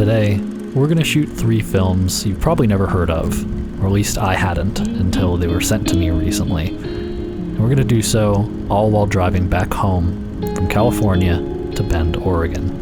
today, we're going to shoot 3 films you've probably never heard of, or at least I hadn't until they were sent to me recently. And we're going to do so all while driving back home from California to Bend, Oregon.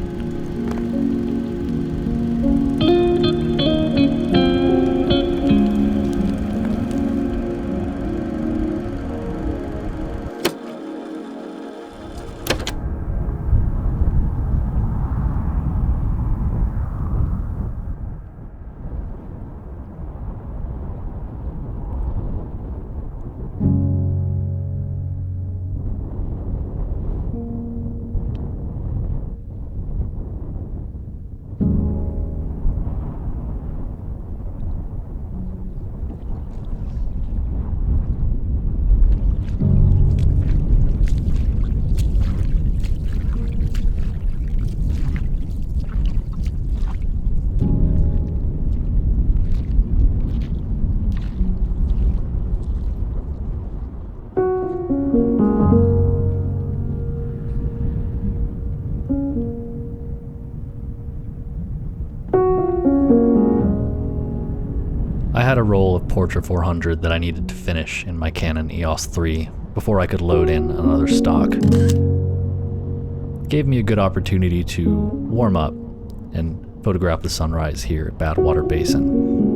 I had a roll of Portra 400 that I needed to finish in my Canon EOS 3 before I could load in another stock. It gave me a good opportunity to warm up and photograph the sunrise here at Badwater Basin.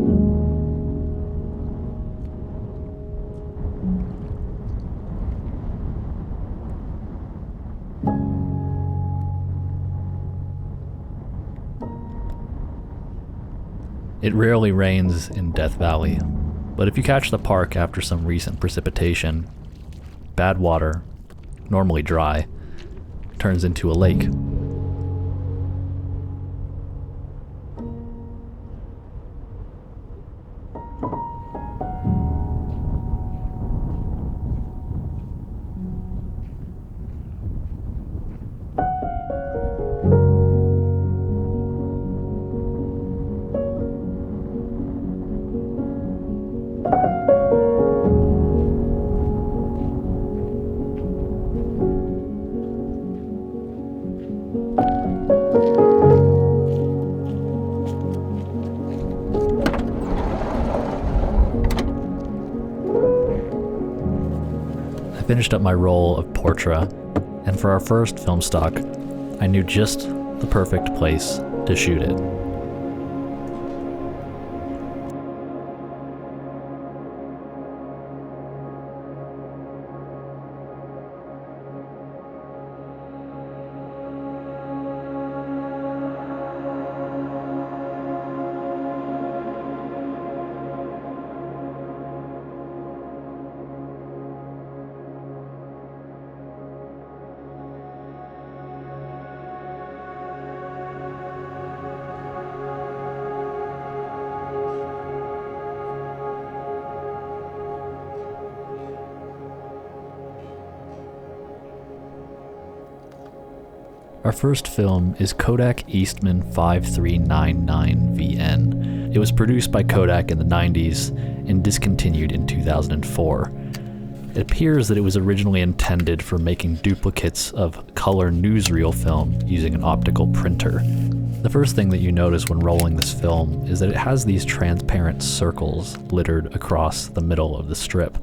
It rarely rains in Death Valley, but if you catch the park after some recent precipitation, Badwater, normally dry, turns into a lake. I finished up my roll of Portra, and for our first film stock, I knew just the perfect place to shoot it. Our first film is Kodak Eastman 5399VN. It was produced by Kodak in the 90s and discontinued in 2004. It appears that it was originally intended for making duplicates of color newsreel film using an optical printer. The first thing that you notice when rolling this film is that it has these transparent circles littered across the middle of the strip.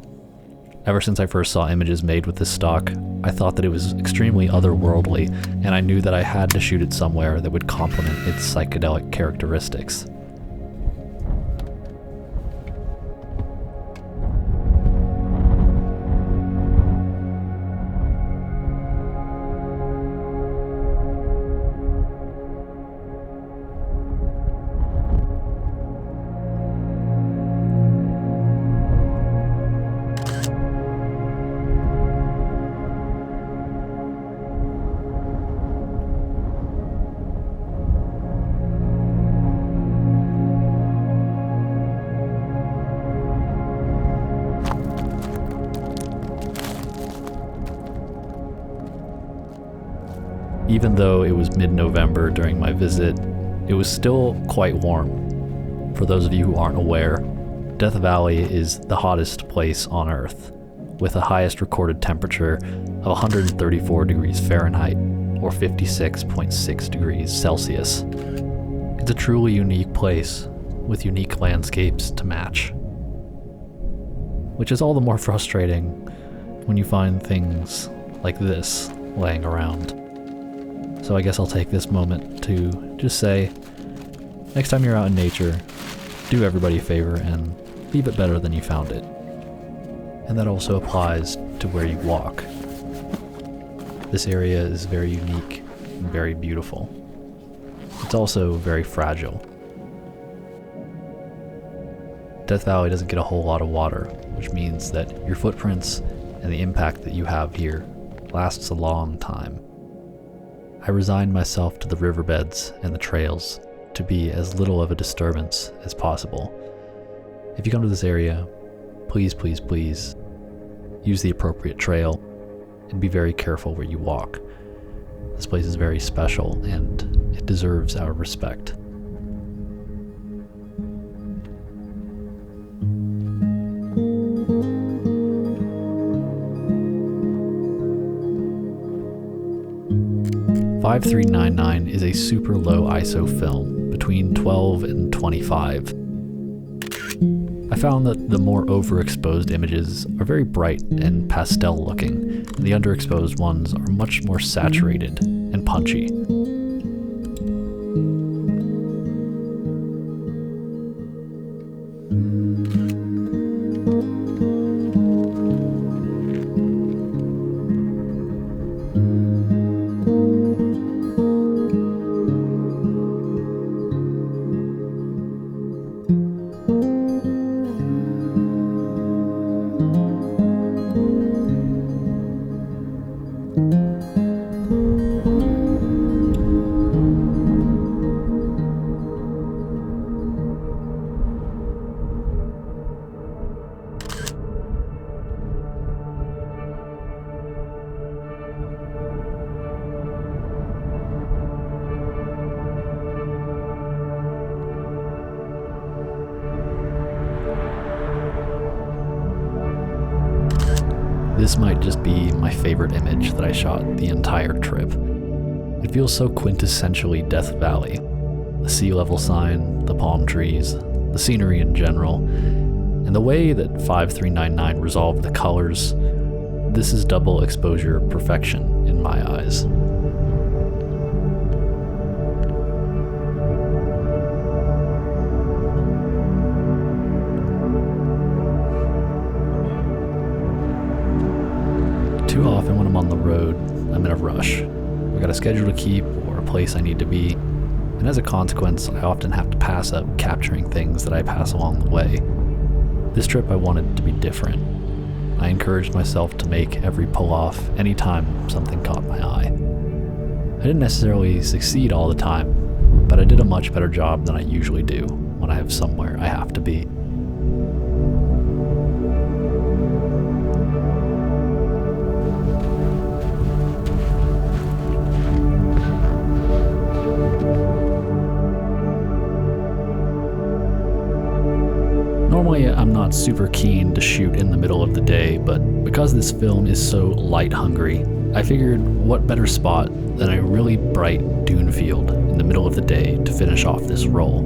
Ever since I first saw images made with this stock, I thought that it was extremely otherworldly, and I knew that I had to shoot it somewhere that would complement its psychedelic characteristics. Even though it was mid-November during my visit, it was still quite warm. For those of you who aren't aware, Death Valley is the hottest place on Earth, with the highest recorded temperature of 134 degrees Fahrenheit, or 56.6 degrees Celsius. It's a truly unique place with unique landscapes to match, which is all the more frustrating when you find things like this laying around. So I guess I'll take this moment to just say, next time you're out in nature, do everybody a favor and leave it better than you found it. And that also applies to where you walk. This area is very unique and very beautiful. It's also very fragile. Death Valley doesn't get a whole lot of water, which means that your footprints and the impact that you have here lasts a long time. I resigned myself to the riverbeds and the trails to be as little of a disturbance as possible. If you come to this area, please, please, please use the appropriate trail and be very careful where you walk. This place is very special and it deserves our respect. .5399 is a super low ISO film, between 12 and 25. I found that the more overexposed images are very bright and pastel looking, and the underexposed ones are much more saturated and punchy. This might just be my favorite image that I shot the entire trip. It feels so quintessentially Death Valley. The sea level sign, the palm trees, the scenery in general, and the way that 5399 resolved the colors. This is double exposure perfection in my eyes. Too often when I'm on the road, I'm in a rush. I've got a schedule to keep or a place I need to be, and as a consequence, I often have to pass up capturing things that I pass along the way. This trip I wanted to be different. I encouraged myself to make every pull-off anytime something caught my eye. I didn't necessarily succeed all the time, but I did a much better job than I usually do when I have somewhere I have to be. Normally, I'm not super keen to shoot in the middle of the day, but because this film is so light-hungry, I figured what better spot than a really bright dune field in the middle of the day to finish off this roll.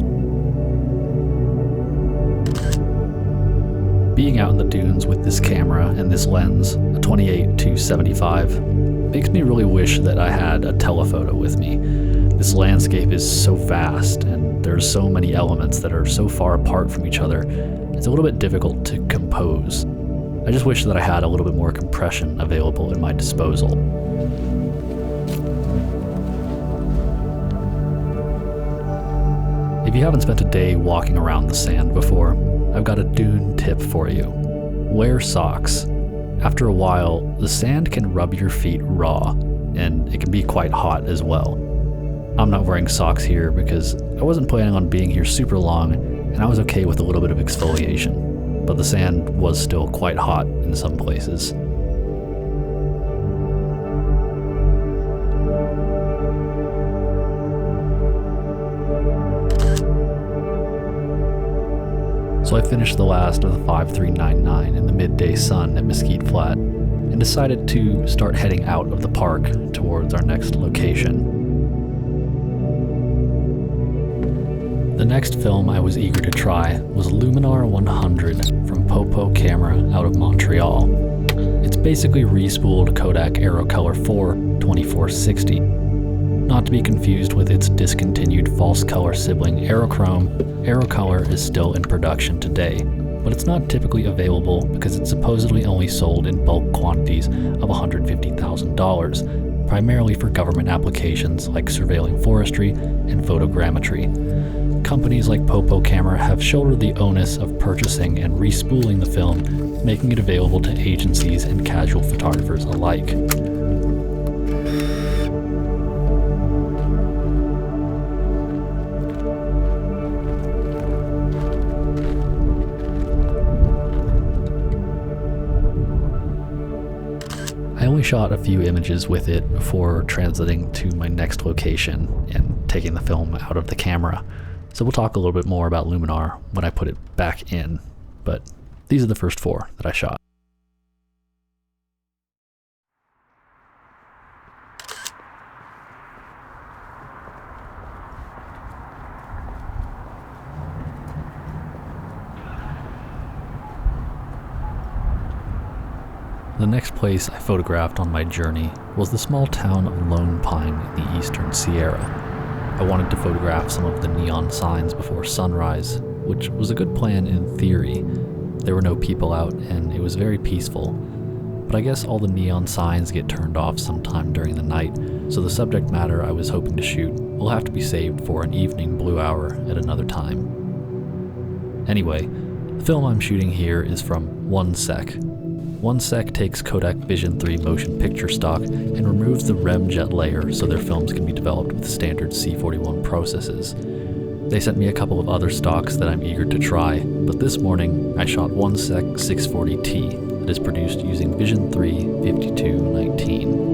Being out in the dunes with this camera and this lens, a 28-75, makes me really wish that I had a telephoto with me. This landscape is so vast, and there's so many elements that are so far apart from each other, it's a little bit difficult to compose. I just wish that I had a little bit more compression available at my disposal. If you haven't spent a day walking around the sand before, I've got a dune tip for you. Wear socks. After a while, the sand can rub your feet raw, and it can be quite hot as well. I'm not wearing socks here because I wasn't planning on being here super long, and I was okay with a little bit of exfoliation, but the sand was still quite hot in some places. So I finished the last of the 5399 in the midday sun at Mesquite Flat, and decided to start heading out of the park towards our next location. next film I was eager to try was Luminar 100 from Popo Camera out of Montreal. It's basically re-spooled Kodak Aerocolor 4 2460. Not to be confused with its discontinued false color sibling Aerochrome, Aerocolor is still in production today, but it's not typically available because it's supposedly only sold in bulk quantities of $150,000, primarily for government applications like surveilling forestry and photogrammetry. Companies like Popo Camera have shouldered the onus of purchasing and respooling the film, making it available to agencies and casual photographers alike. I only shot a few images with it before transiting to my next location and taking the film out of the camera. So we'll talk a little bit more about Luminar when I put it back in, but these are the first 4 that I shot. The next place I photographed on my journey was the small town of Lone Pine in the eastern Sierra. I wanted to photograph some of the neon signs before sunrise, which was a good plan in theory. There were no people out and it was very peaceful. But I guess all the neon signs get turned off sometime during the night, so the subject matter I was hoping to shoot will have to be saved for an evening blue hour at another time. Anyway, the film I'm shooting here is from 1sec. 1sec takes Kodak Vision 3 motion picture stock and removes the remjet layer so their films can be developed with standard C41 processes. They sent me a couple of other stocks that I'm eager to try, but this morning I shot 1sec 640T that is produced using Vision 3 5219.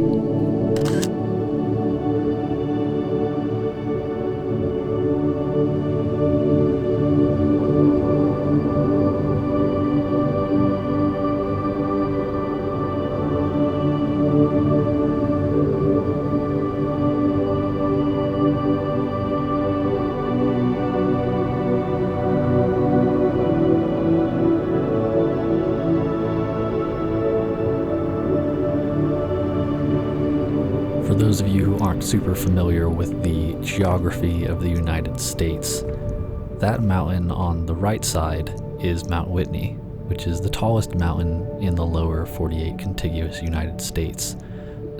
For those of you who aren't super familiar with the geography of the United States, that mountain on the right side is Mount Whitney, which is the tallest mountain in the lower 48 contiguous United States.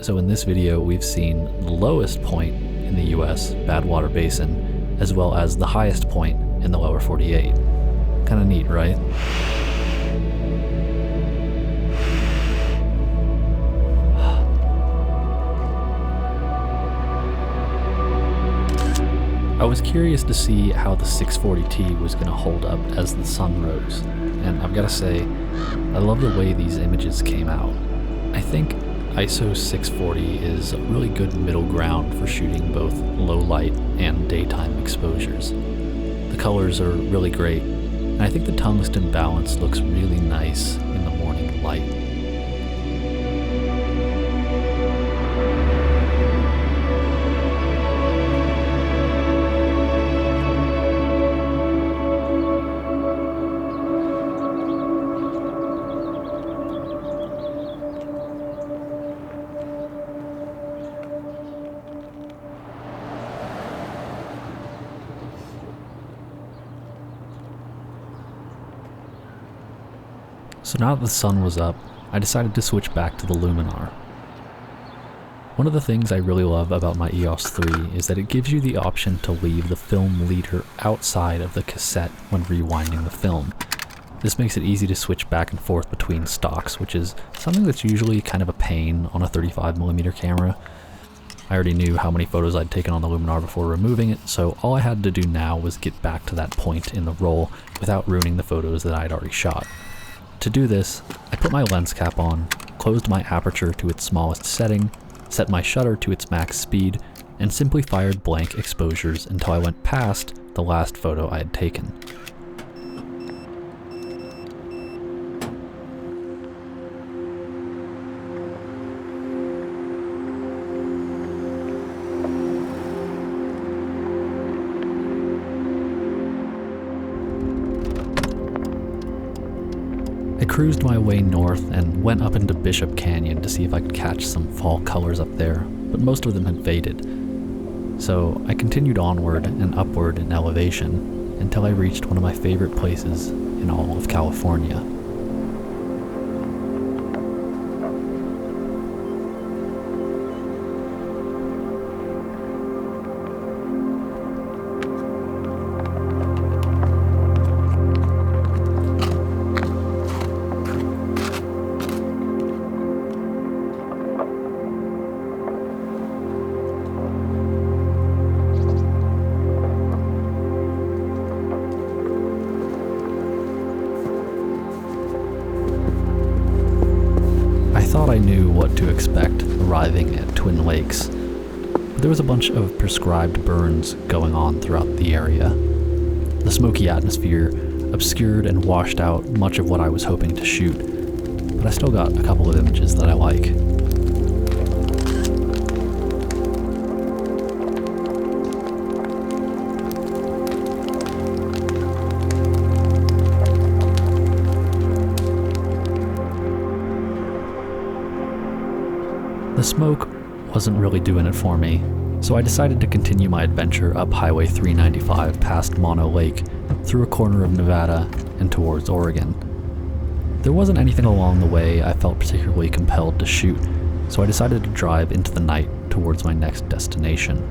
So in this video, we've seen the lowest point in the US, Badwater Basin, as well as the highest point in the lower 48. Kinda neat, right? I was curious to see how the 640T was going to hold up as the sun rose, and I've got to say, I love the way these images came out. I think ISO 640 is a really good middle ground for shooting both low light and daytime exposures. The colors are really great, and I think the tungsten balance looks really nice in the morning light. So now that the sun was up, I decided to switch back to the Luminar. One of the things I really love about my EOS 3 is that it gives you the option to leave the film leader outside of the cassette when rewinding the film. This makes it easy to switch back and forth between stocks, which is something that's usually kind of a pain on a 35mm camera. I already knew how many photos I'd taken on the Luminar before removing it, so all I had to do now was get back to that point in the roll without ruining the photos that I'd already shot. To do this, I put my lens cap on, closed my aperture to its smallest setting, set my shutter to its max speed, and simply fired blank exposures until I went past the last photo I had taken. cruised my way north and went up into Bishop Canyon to see if I could catch some fall colors up there, but most of them had faded. So I continued onward and upward in elevation until I reached one of my favorite places in all of California. I thought I knew what to expect arriving at Twin Lakes, but there was a bunch of prescribed burns going on throughout the area. The smoky atmosphere obscured and washed out much of what I was hoping to shoot, but I still got a couple of images that I like. The smoke wasn't really doing it for me, so I decided to continue my adventure up Highway 395 past Mono Lake, through a corner of Nevada, and towards Oregon. There wasn't anything along the way I felt particularly compelled to shoot, so I decided to drive into the night towards my next destination.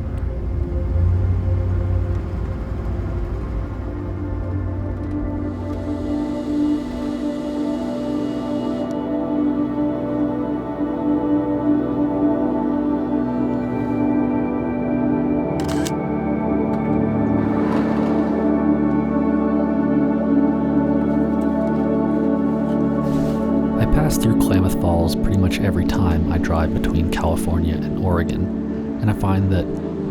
I pass through Klamath Falls pretty much every time I drive between California and Oregon, and I find that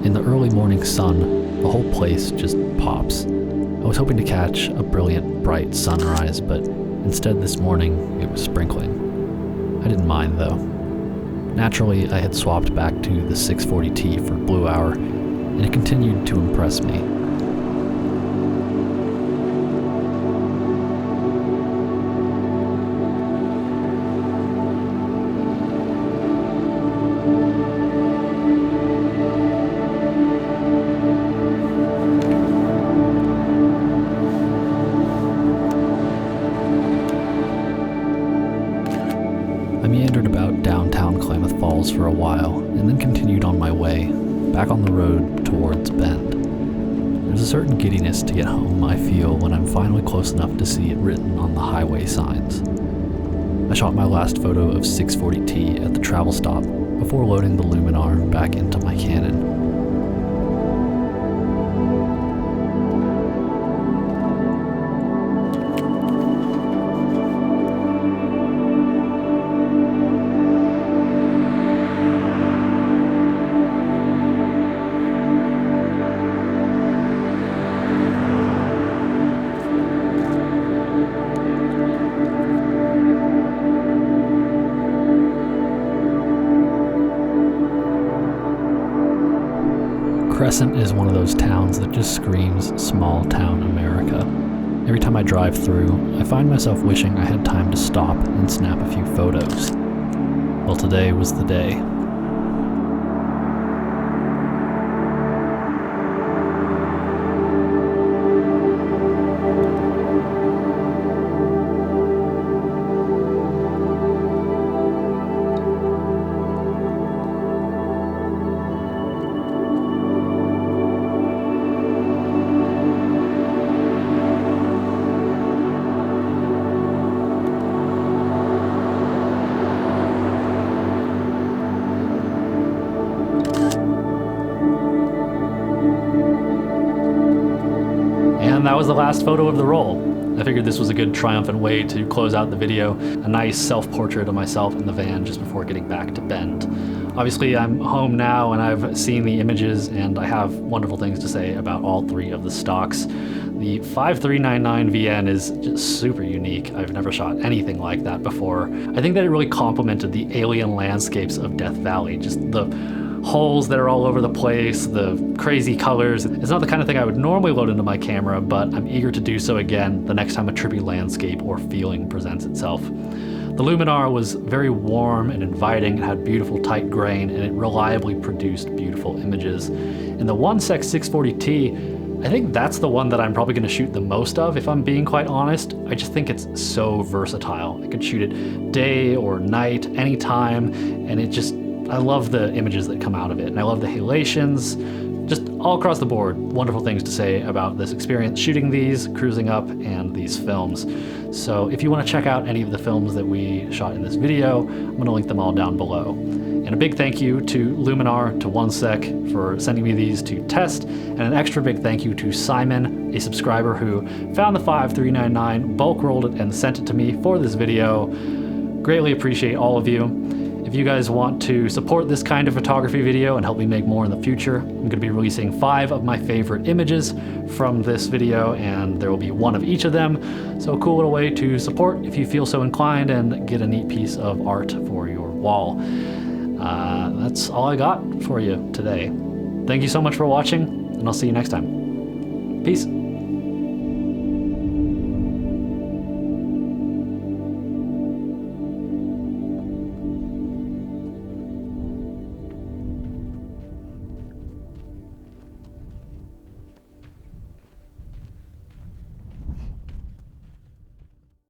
in the early morning sun, the whole place just pops. I was hoping to catch a brilliant, bright sunrise, but instead this morning it was sprinkling. I didn't mind though. Naturally, I had swapped back to the 640T for Blue Hour, and it continued to impress me. I meandered about downtown Klamath Falls for a while, and then continued on my way, back on the road towards Bend. There's a certain giddiness to get home I feel when I'm finally close enough to see it written on the highway signs. I shot my last photo of 640T at the travel stop before loading the Luminar back into my Canon. Crescent is one of those towns that just screams small town America. Every time I drive through, I find myself wishing I had time to stop and snap a few photos. Well, today was the day. And that was the last photo of the roll. I figured this was a good triumphant way to close out the video, a nice self-portrait of myself in the van just before getting back to Bend. Obviously, I'm home now and I've seen the images and I have wonderful things to say about all three of the stocks. The 5399 VN is just super unique. I've never shot anything like that before. I think that it really complemented the alien landscapes of Death Valley, just the holes that are all over the place, the crazy colors. It's not the kind of thing I would normally load into my camera, but I'm eager to do so again the next time a trippy landscape or feeling presents itself. The Luminar was very warm and inviting, it had beautiful tight grain, and it reliably produced beautiful images. In the 1sec 640T, I think that's the one that I'm probably going to shoot the most of, if I'm being quite honest. I just think it's so versatile. I could shoot it day or night, anytime, and I love the images that come out of it, and I love the halations. Just all across the board, wonderful things to say about this experience shooting these, cruising up, and these films. So if you want to check out any of the films that we shot in this video, I'm going to link them all down below. And a big thank you to Luminar, to 1sec for sending me these to test, and an extra big thank you to Simon, a subscriber who found the 5399, bulk rolled it, and sent it to me for this video. Greatly appreciate all of you. If you guys want to support this kind of photography video and help me make more in the future, I'm going to be releasing 5 of my favorite images from this video, and there will be 1 of each of them. So a cool little way to support if you feel so inclined and get a neat piece of art for your wall. That's all I got for you today. Thank you so much for watching, and I'll see you next time. Peace.